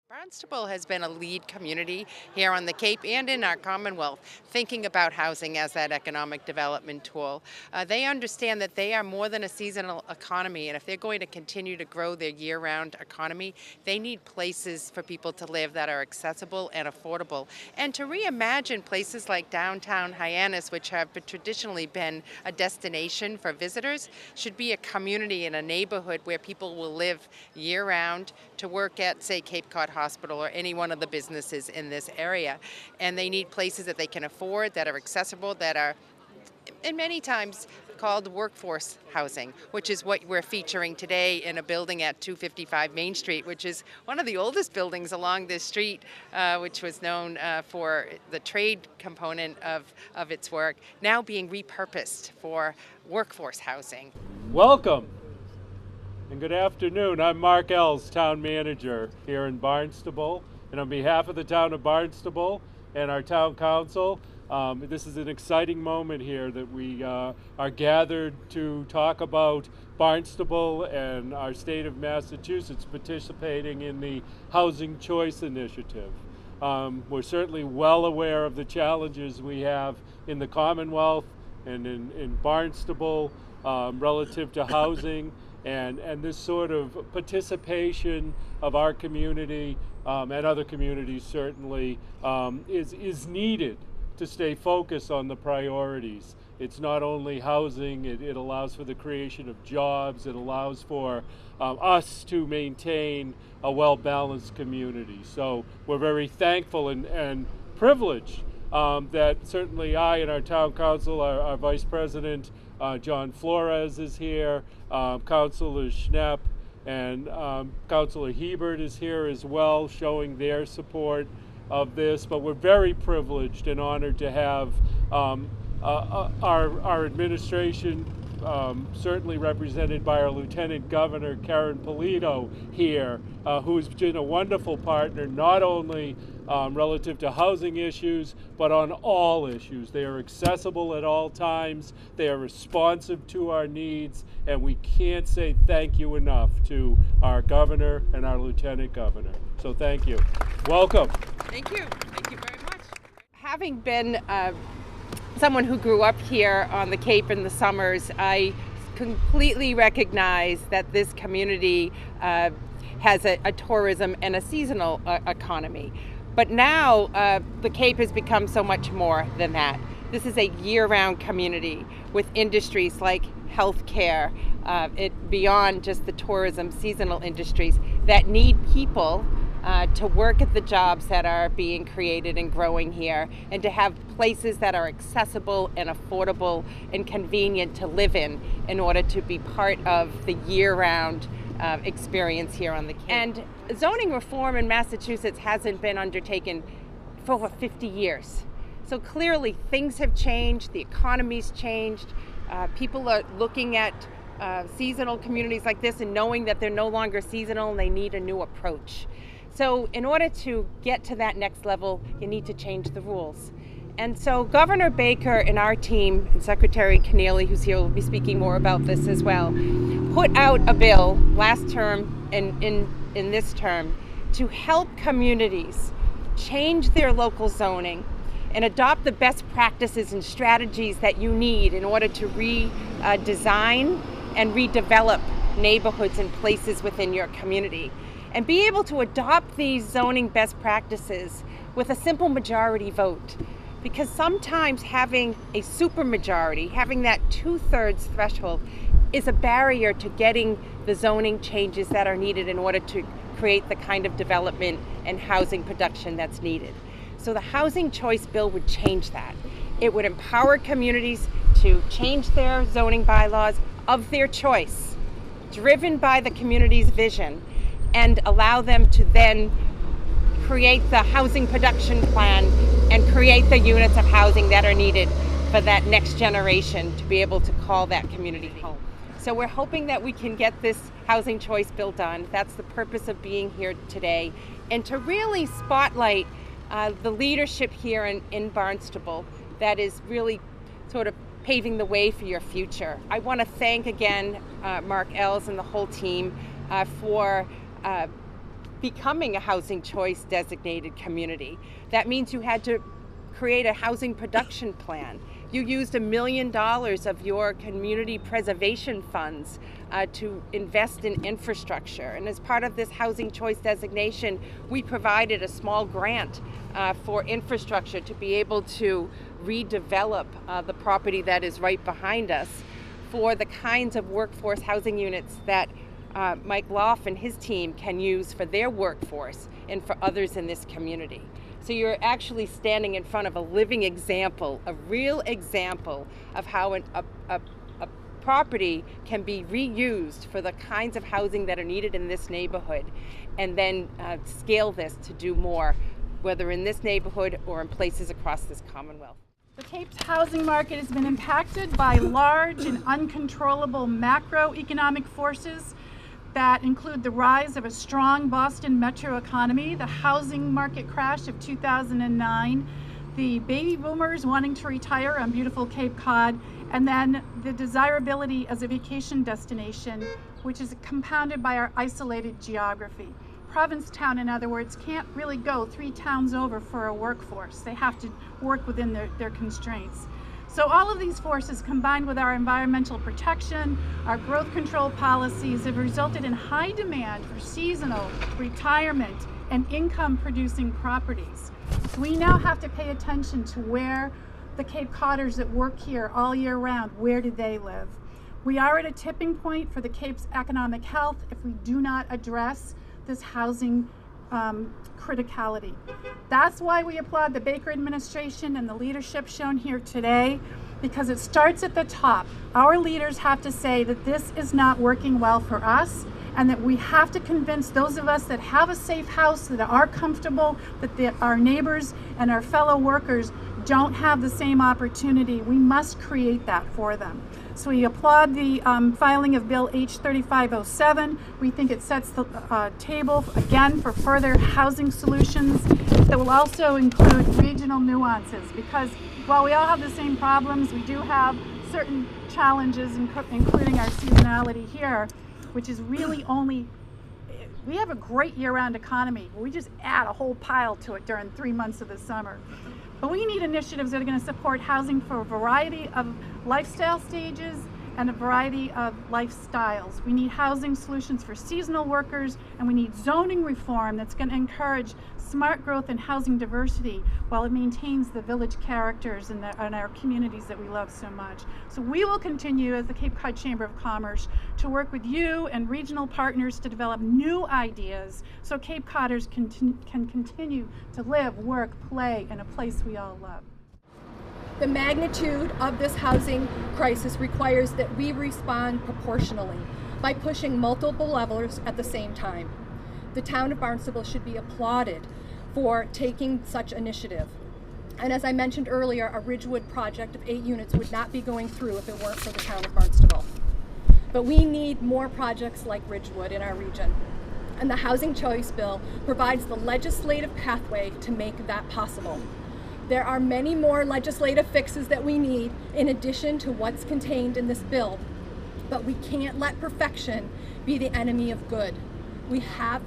Barnstable has been a lead community here on the Cape and in our Commonwealth, thinking about housing as that economic development tool. They understand that they are more than a seasonal economy, and if they're going to continue to grow their year-round economy, they need places for people to live that are accessible and affordable. And to reimagine places like downtown Hyannis, which have traditionally been a destination for visitors, should be a community in a neighborhood where people will live year-round to work at, say, Cape Cod Hospital or any one of the businesses in this area. And they need places that they can afford, that are accessible, that are, and many times called workforce housing, which is what we're featuring today in a building at 255 Main Street, which is one of the oldest buildings along this street, which was known for the trade component of its work, now being repurposed for workforce housing. Welcome and good afternoon. I'm Mark Ells, Town Manager here in Barnstable, and on behalf of the Town of Barnstable and our Town Council, this is an exciting moment here that we are gathered to talk about Barnstable and our state of Massachusetts participating in the Housing Choice Initiative. We're certainly well aware of the challenges we have in the Commonwealth and in Barnstable relative to housing. And this sort of participation of our community and other communities certainly is needed to stay focused on the priorities. It's not only housing, it allows for the creation of jobs, it allows for us to maintain a well-balanced community. So we're very thankful and privileged that certainly I and our Town Council, our Vice President, John Flores is here, Councilor Schnepp and Councilor Hebert is here as well, showing their support of this. But we're very privileged and honored to have our administration, certainly represented by our Lieutenant Governor, Karen Polito, here, who's been a wonderful partner, not only relative to housing issues, but on all issues. They are accessible at all times, they are responsive to our needs, and we can't say thank you enough to our Governor and our Lieutenant Governor. So thank you. Welcome. Thank you very much. Having been someone who grew up here on the Cape in the summers, I completely recognize that this community has a tourism and a seasonal economy. But now the Cape has become so much more than that. This is a year-round community with industries like healthcare, beyond just the tourism seasonal industries that need people to work at the jobs that are being created and growing here, and to have places that are accessible and affordable and convenient to live in order to be part of the year-round experience here on the Cape. And zoning reform in Massachusetts hasn't been undertaken for over 50 years. So clearly things have changed, the economy's changed, people are looking at seasonal communities like this and knowing that they're no longer seasonal and they need a new approach. So in order to get to that next level, you need to change the rules. And so Governor Baker and our team, and Secretary Keneally, who's here, will be speaking more about this as well, put out a bill last term and in this term to help communities change their local zoning and adopt the best practices and strategies that you need in order to redesign and redevelop neighborhoods and places within your community, and be able to adopt these zoning best practices with a simple majority vote. Because sometimes having a supermajority, having that 2/3 threshold, is a barrier to getting the zoning changes that are needed in order to create the kind of development and housing production that's needed. So the Housing Choice Bill would change that. It would empower communities to change their zoning bylaws of their choice, driven by the community's vision, and allow them to then create the housing production plan and create the units of housing that are needed for that next generation to be able to call that community home. So we're hoping that we can get this Housing Choice Bill done. That's the purpose of being here today, and to really spotlight the leadership here in Barnstable that is really sort of paving the way for your future. I want to thank again Mark Ells and the whole team for becoming a housing choice designated community. That means you had to create a housing production plan. You used $1 million of your community preservation funds to invest in infrastructure. And as part of this housing choice designation, we provided a small grant for infrastructure to be able to redevelop the property that is right behind us for the kinds of workforce housing units that Mike Loff and his team can use for their workforce and for others in this community. So you're actually standing in front of a living example, a real example of how a property can be reused for the kinds of housing that are needed in this neighborhood, and then scale this to do more, whether in this neighborhood or in places across this Commonwealth. The Cape's housing market has been impacted by large and uncontrollable macroeconomic forces that include the rise of a strong Boston metro economy, the housing market crash of 2009, the baby boomers wanting to retire on beautiful Cape Cod, and then the desirability as a vacation destination, which is compounded by our isolated geography. Provincetown, in other words, can't really go 3 towns over for a workforce. They have to work within their constraints. So all of these forces, combined with our environmental protection, our growth control policies, have resulted in high demand for seasonal, retirement, and income-producing properties. So we now have to pay attention to where the Cape Codders that work here all year round, where do they live? We are at a tipping point for the Cape's economic health if we do not address this housing criticality. That's why we applaud the Baker administration and the leadership shown here today, because it starts at the top. Our leaders have to say that this is not working well for us, and that we have to convince those of us that have a safe house, that are comfortable, that our neighbors and our fellow workers don't have the same opportunity. We must create that for them. So we applaud the filing of Bill H3507. We think it sets the table, again, for further housing solutions that will also include regional nuances, because while we all have the same problems, we do have certain challenges, including our seasonality here, which is really only, we have a great year-round economy. We just add a whole pile to it during 3 months of the summer. But we need initiatives that are going to support housing for a variety of lifestyle stages and a variety of lifestyles. We need housing solutions for seasonal workers, and we need zoning reform that's going to encourage smart growth and housing diversity while it maintains the village characters and our communities that we love so much. So we will continue as the Cape Cod Chamber of Commerce to work with you and regional partners to develop new ideas so Cape Codders can continue to live, work, play in a place we all love. The magnitude of this housing crisis requires that we respond proportionally by pushing multiple levers at the same time. The town of Barnstable should be applauded for taking such initiative. And as I mentioned earlier, a Ridgewood project of 8 units would not be going through if it weren't for the town of Barnstable. But we need more projects like Ridgewood in our region. And the Housing Choice Bill provides the legislative pathway to make that possible. There are many more legislative fixes that we need in addition to what's contained in this bill, but we can't let perfection be the enemy of good. We have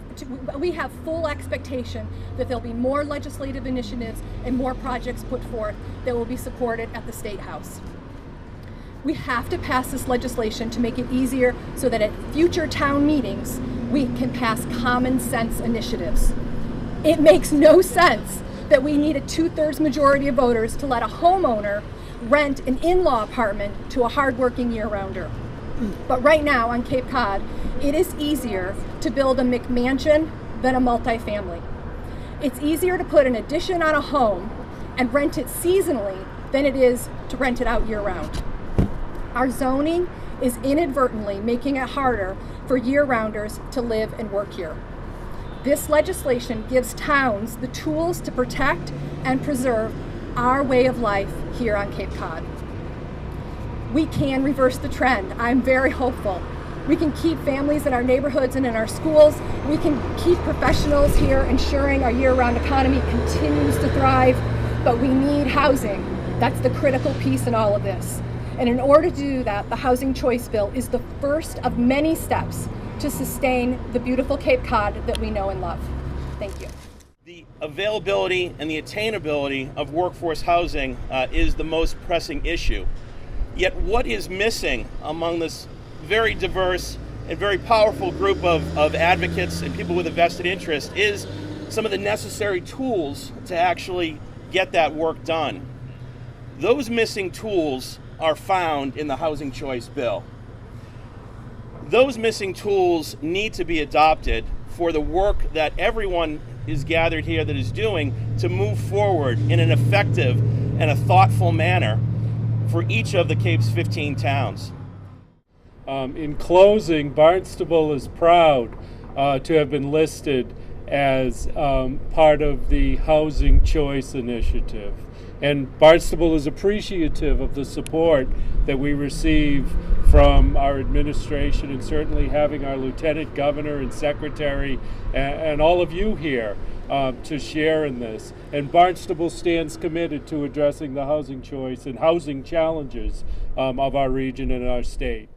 full expectation that there'll be more legislative initiatives and more projects put forth that will be supported at the State House. We have to pass this legislation to make it easier so that at future town meetings we can pass common sense initiatives. It makes no sense that we need a 2/3 majority of voters to let a homeowner rent an in-law apartment to a hardworking year-rounder. But right now on Cape Cod, it is easier to build a McMansion than a multifamily. It's easier to put an addition on a home and rent it seasonally than it is to rent it out year-round. Our zoning is inadvertently making it harder for year-rounders to live and work here. This legislation gives towns the tools to protect and preserve our way of life here on Cape Cod. We can reverse the trend. I'm very hopeful. We can keep families in our neighborhoods and in our schools. We can keep professionals here, ensuring our year-round economy continues to thrive, but we need housing. That's the critical piece in all of this. And in order to do that, the Housing Choice Bill is the first of many steps to sustain the beautiful Cape Cod that we know and love. Thank you. The availability and the attainability of workforce housing is the most pressing issue. Yet what is missing among this very diverse and very powerful group of advocates and people with a vested interest is some of the necessary tools to actually get that work done. Those missing tools are found in the Housing Choice Bill. Those missing tools need to be adopted for the work that everyone is gathered here that is doing to move forward in an effective and a thoughtful manner for each of the Cape's 15 towns. In closing, Barnstable is proud to have been listed as part of the Housing Choice Initiative. And Barnstable is appreciative of the support that we receive from our administration, and certainly having our Lieutenant Governor and Secretary and all of you here to share in this. And Barnstable stands committed to addressing the housing choice and housing challenges of our region and our state.